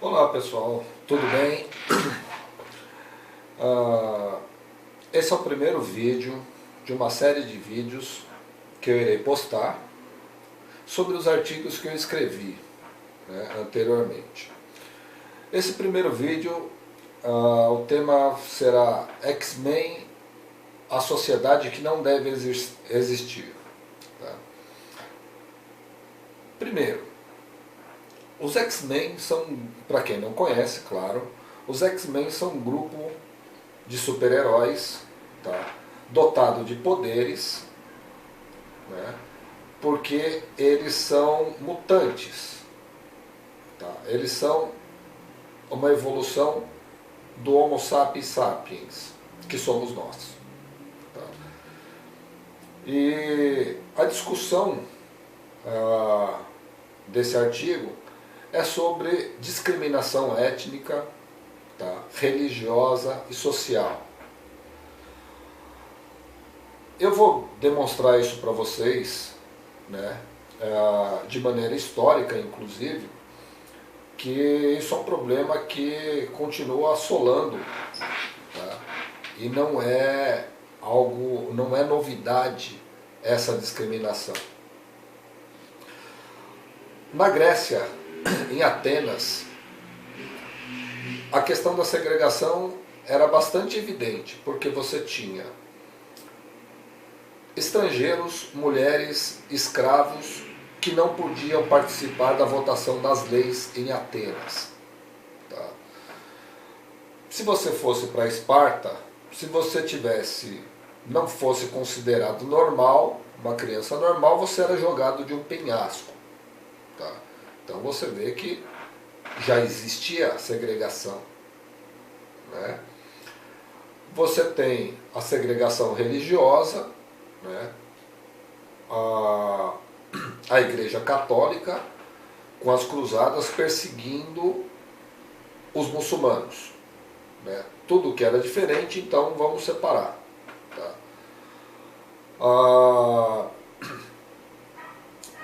Olá pessoal, tudo bem? Esse é o primeiro vídeo de uma série de vídeos que eu irei postar sobre os artigos que eu escrevi, né, anteriormente. Esse primeiro vídeo, o tema será X-Men, a sociedade que não deve existir. Tá? Primeiro, os X-Men são, para quem não conhece, claro, os X-Men são um grupo de super-heróis, tá, dotado de poderes, né, porque eles são mutantes. Tá? Eles são uma evolução do Homo sapiens sapiens, que somos nós. Tá? E a discussão desse artigo é sobre discriminação étnica, tá, religiosa e social. Eu vou demonstrar isso para vocês, né, de maneira histórica, inclusive, que isso é um problema que continua assolando, tá, e não é algo, não é novidade essa discriminação. Na Grécia, em Atenas, a questão da segregação era bastante evidente, porque você tinha estrangeiros, mulheres, escravos que não podiam participar da votação das leis em Atenas. Tá? Se você fosse para Esparta, se você não fosse considerado normal, uma criança normal, você era jogado de um penhasco. Tá? Então você vê que já existia segregação. Né? Você tem a segregação religiosa, né? A Igreja Católica com as cruzadas perseguindo os muçulmanos. Né? Tudo que era diferente, então vamos separar. Tá?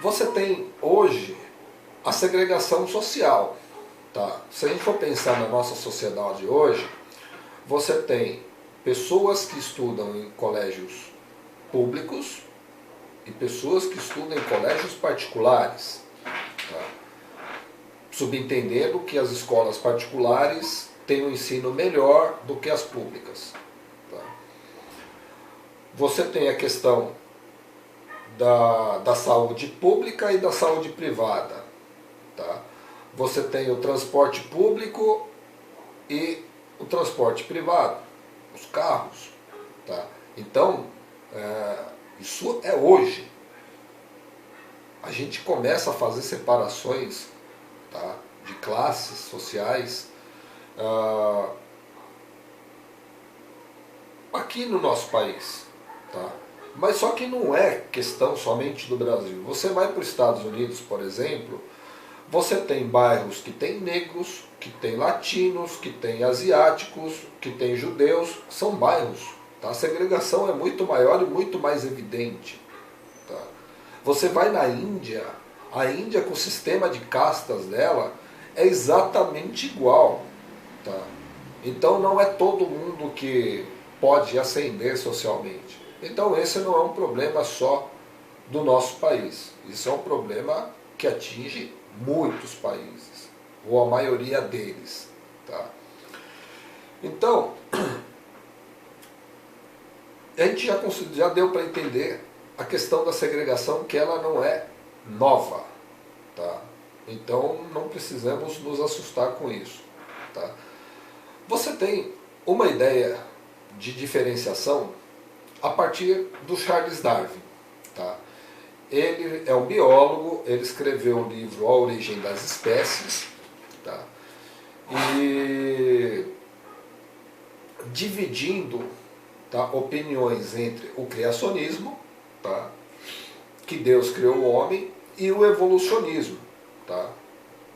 Você tem hoje a segregação social. Tá? Se a gente for pensar na nossa sociedade hoje, você tem pessoas que estudam em colégios públicos e pessoas que estudam em colégios particulares. Tá? Subentendendo que as escolas particulares têm um ensino melhor do que as públicas. Tá? Você tem a questão da saúde pública e da saúde privada. Tá? Você tem o transporte público e o transporte privado, os carros. Tá? Então, isso é hoje. A gente começa a fazer separações, tá, de classes sociais aqui no nosso país. Tá? Mas só que não é questão somente do Brasil. Você vai para os Estados Unidos, por exemplo, você tem bairros que tem negros, que tem latinos, que tem asiáticos, que tem judeus, são bairros. Tá? A segregação é muito maior e muito mais evidente. Tá? Você vai na Índia, a Índia com o sistema de castas dela é exatamente igual. Tá? Então não é todo mundo que pode ascender socialmente. Então esse não é um problema só do nosso país. Isso é um problema que atinge muitos países, ou a maioria deles. Tá? Então, a gente já deu para entender a questão da segregação, que ela não é nova. Tá? Então não precisamos nos assustar com isso. Tá? Você tem uma ideia de diferenciação a partir do Charles Darwin. Tá? Ele é um biólogo, ele escreveu o livro A Origem das Espécies, tá? E dividindo, tá, opiniões entre o criacionismo, tá, que Deus criou o homem, e o evolucionismo, tá,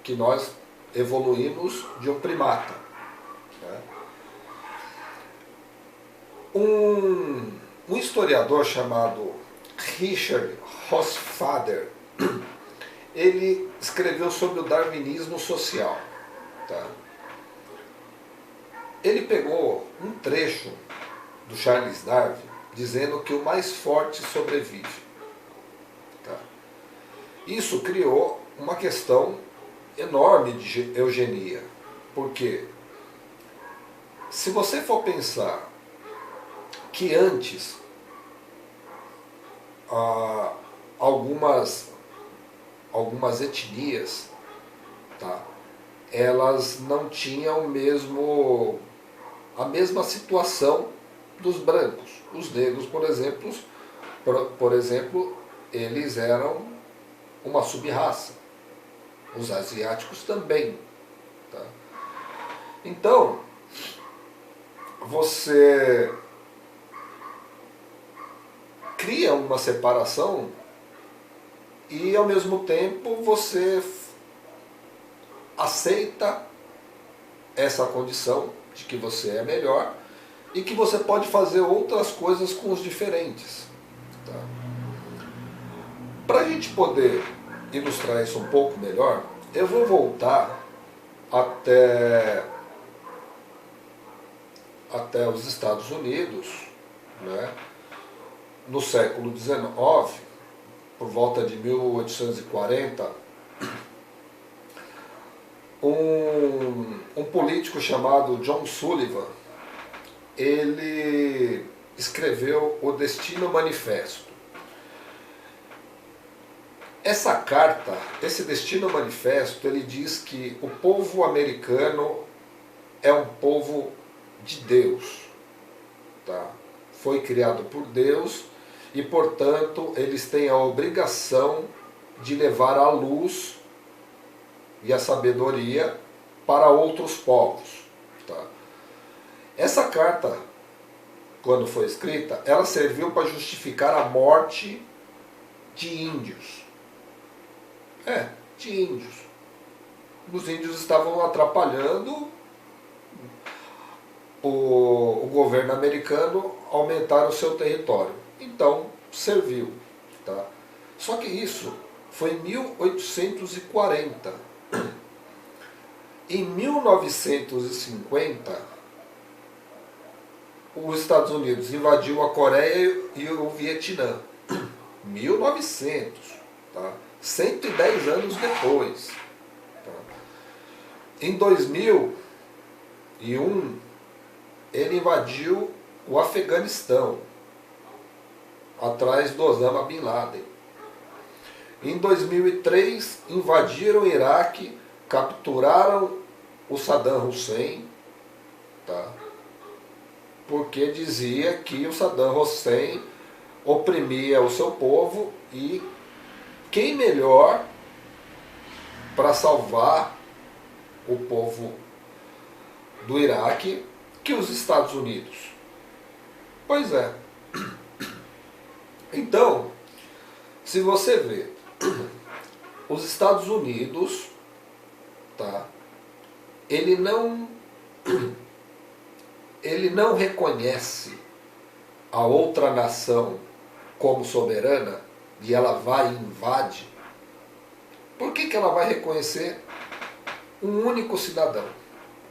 que nós evoluímos de um primata. Né? Um historiador chamado Richard Hofstadter, ele escreveu sobre o darwinismo social. Tá? Ele pegou um trecho do Charles Darwin dizendo que o mais forte sobrevive. Tá? Isso criou uma questão enorme de eugenia. Por quê? Se você for pensar que antes algumas etnias, tá, elas não tinham a mesma situação dos brancos. Os negros, por exemplo, eles eram uma sub-raça. Os asiáticos também. Tá? Então, você cria uma separação e, ao mesmo tempo, você aceita essa condição de que você é melhor e que você pode fazer outras coisas com os diferentes. Tá? Para a gente poder ilustrar isso um pouco melhor, eu vou voltar até os Estados Unidos, né, no século XIX, por volta de 1840, um político chamado John Sullivan, ele escreveu o Destino Manifesto. Essa carta, esse Destino Manifesto, ele diz que o povo americano é um povo de Deus. Tá? Foi criado por Deus e, portanto, eles têm a obrigação de levar a luz e a sabedoria para outros povos. Tá? Essa carta, quando foi escrita, ela serviu para justificar a morte de índios. De índios. Os índios estavam atrapalhando o governo americano aumentar o seu território. Então, serviu. Tá? Só que isso foi em 1840. Em 1950, os Estados Unidos invadiu a Coreia e o Vietnã. 1900, tá? 110 anos depois. Tá? Em 2001, ele invadiu o Afeganistão, atrás do Osama Bin Laden. Em 2003, invadiram o Iraque, capturaram o Saddam Hussein, tá? Porque dizia que o Saddam Hussein oprimia o seu povo e quem melhor para salvar o povo do Iraque que os Estados Unidos? Pois é. Então, se você vê, os Estados Unidos, tá, ele não reconhece a outra nação como soberana e ela vai e invade. Por que ela vai reconhecer um único cidadão,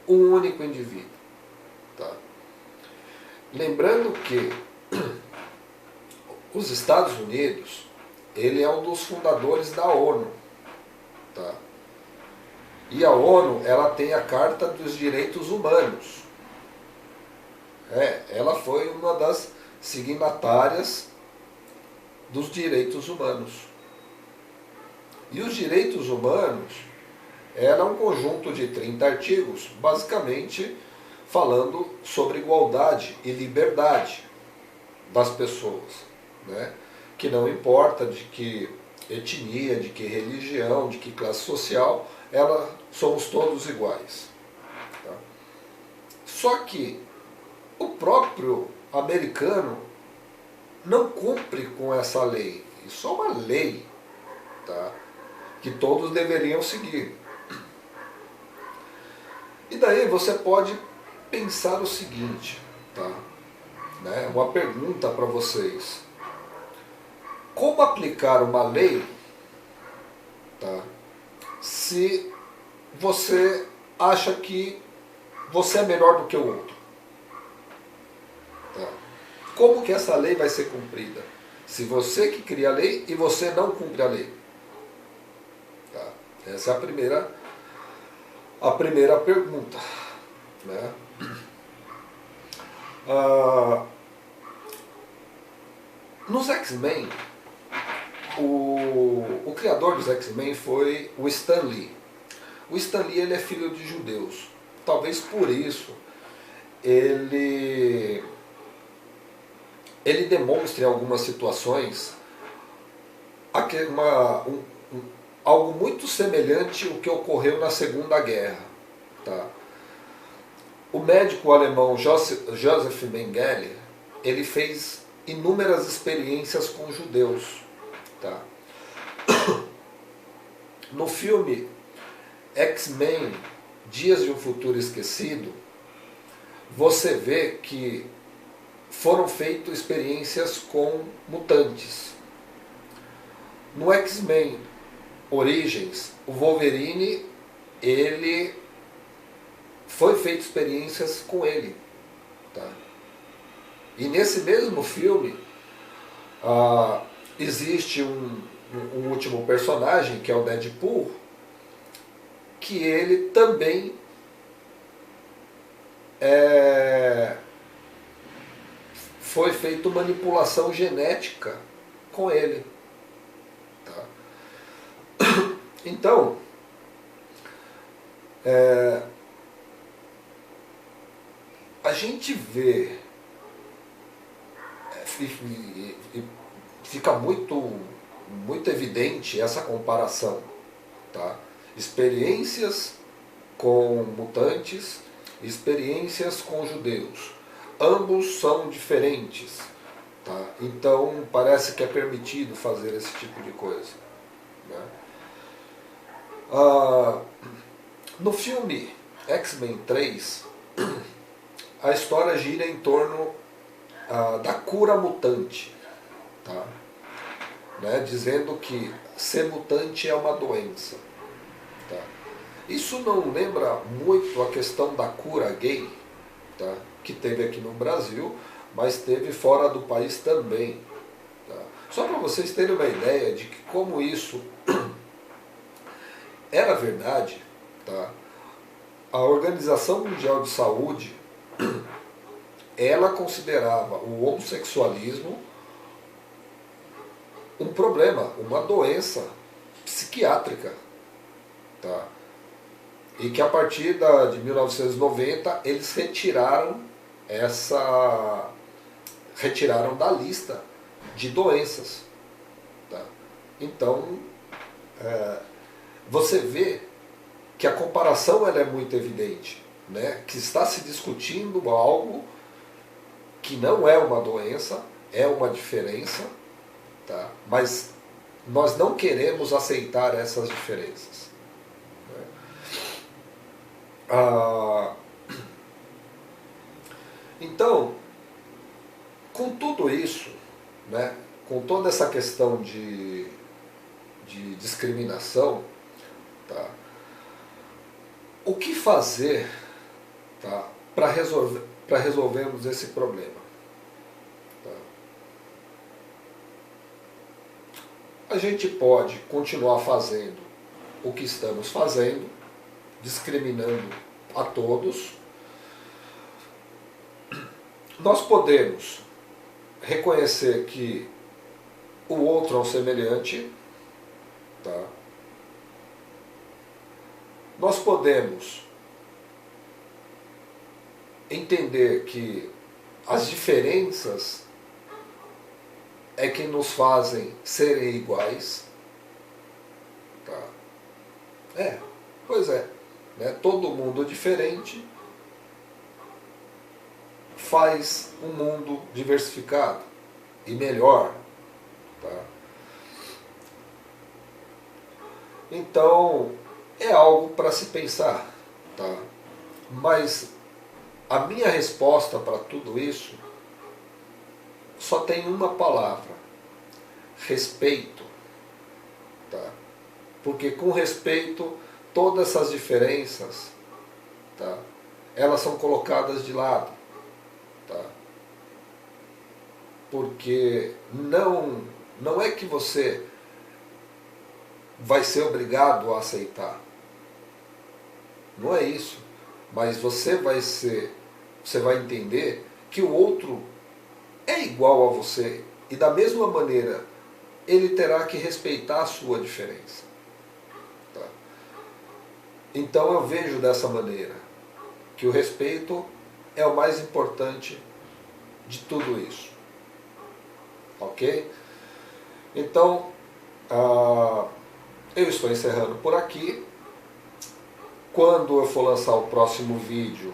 um único indivíduo? Tá? Lembrando que os Estados Unidos, ele é um dos fundadores da ONU. Tá? E a ONU, ela tem a Carta dos Direitos Humanos. Ela foi uma das signatárias dos direitos humanos. E os direitos humanos era um conjunto de 30 artigos, basicamente falando sobre igualdade e liberdade das pessoas, né? Que não importa de que etnia, de que religião, de que classe social, somos todos iguais. Tá? Só que o próprio americano não cumpre com essa lei. Isso é uma lei, tá? Que todos deveriam seguir. E daí você pode pensar o seguinte, tá? Né? Uma pergunta para vocês. Como aplicar uma lei, tá, se você acha que você é melhor do que o outro. Tá? Como que essa lei vai ser cumprida? Se você que cria a lei e você não cumpre a lei. Tá? Essa é a primeira pergunta. Né? Nos X-Men, o criador dos X-Men foi o Stan Lee. O Stan Lee, ele é filho de judeus. Talvez por isso ele demonstre em algumas situações algo muito semelhante ao que ocorreu na Segunda Guerra. Tá? O médico alemão Joseph Mengele, ele fez inúmeras experiências com judeus. Tá? No filme X-Men, Dias de um Futuro Esquecido, você vê que foram feitas experiências com mutantes. No X-Men Origins, o Wolverine, ele foi feito experiências com ele. Tá? E nesse mesmo filme, existe um último personagem, que é o Deadpool, que ele também foi feita manipulação genética com ele. Tá? Então, a gente vê, fica muito evidente essa comparação. Tá? Experiências com mutantes, experiências com judeus. Ambos são diferentes. Tá? Então parece que é permitido fazer esse tipo de coisa. Né? No filme X-Men 3, a história gira em torno da cura mutante. Tá? Né? Dizendo que ser mutante é uma doença. Tá? Isso não lembra muito a questão da cura gay, tá? Que teve aqui no Brasil, mas teve fora do país também. Tá? Só para vocês terem uma ideia de que como isso era verdade, tá? A Organização Mundial de Saúde, ela considerava o homossexualismo um problema, uma doença psiquiátrica. Tá? E que a partir de 1990 eles retiraram da lista de doenças. Tá? Então, você vê que a comparação ela é muito evidente, né? Que está se discutindo algo que não é uma doença, é uma diferença, tá? Mas nós não queremos aceitar essas diferenças. Então, com tudo isso, né, com toda essa questão de discriminação, tá, o que fazer, tá, para resolvermos esse problema? Tá? A gente pode continuar fazendo o que estamos fazendo, discriminando a todos. Nós podemos reconhecer que o outro é um semelhante. Tá? Nós podemos entender que as diferenças é que nos fazem serem iguais. Tá? Pois é. Né? Todo mundo diferente faz um mundo diversificado e melhor. Tá? Então, é algo para se pensar. Tá? Mas a minha resposta para tudo isso só tem uma palavra: respeito. Tá? Porque com respeito, todas essas diferenças tá? Elas são colocadas de lado, tá? Porque não é que você vai ser obrigado a aceitar. Não é isso. Mas você vai entender que o outro é igual a você e da mesma maneira ele terá que respeitar a sua diferença. Tá? Então eu vejo dessa maneira que o respeito é o mais importante de tudo isso. Ok? Então, eu estou encerrando por aqui. Quando eu for lançar o próximo vídeo,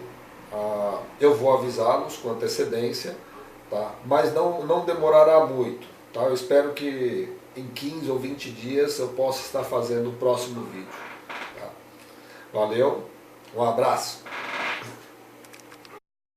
eu vou avisá-los com antecedência, tá? Mas não demorará muito. Tá? Eu espero que em 15 ou 20 dias eu possa estar fazendo o próximo vídeo. Tá? Valeu, um abraço.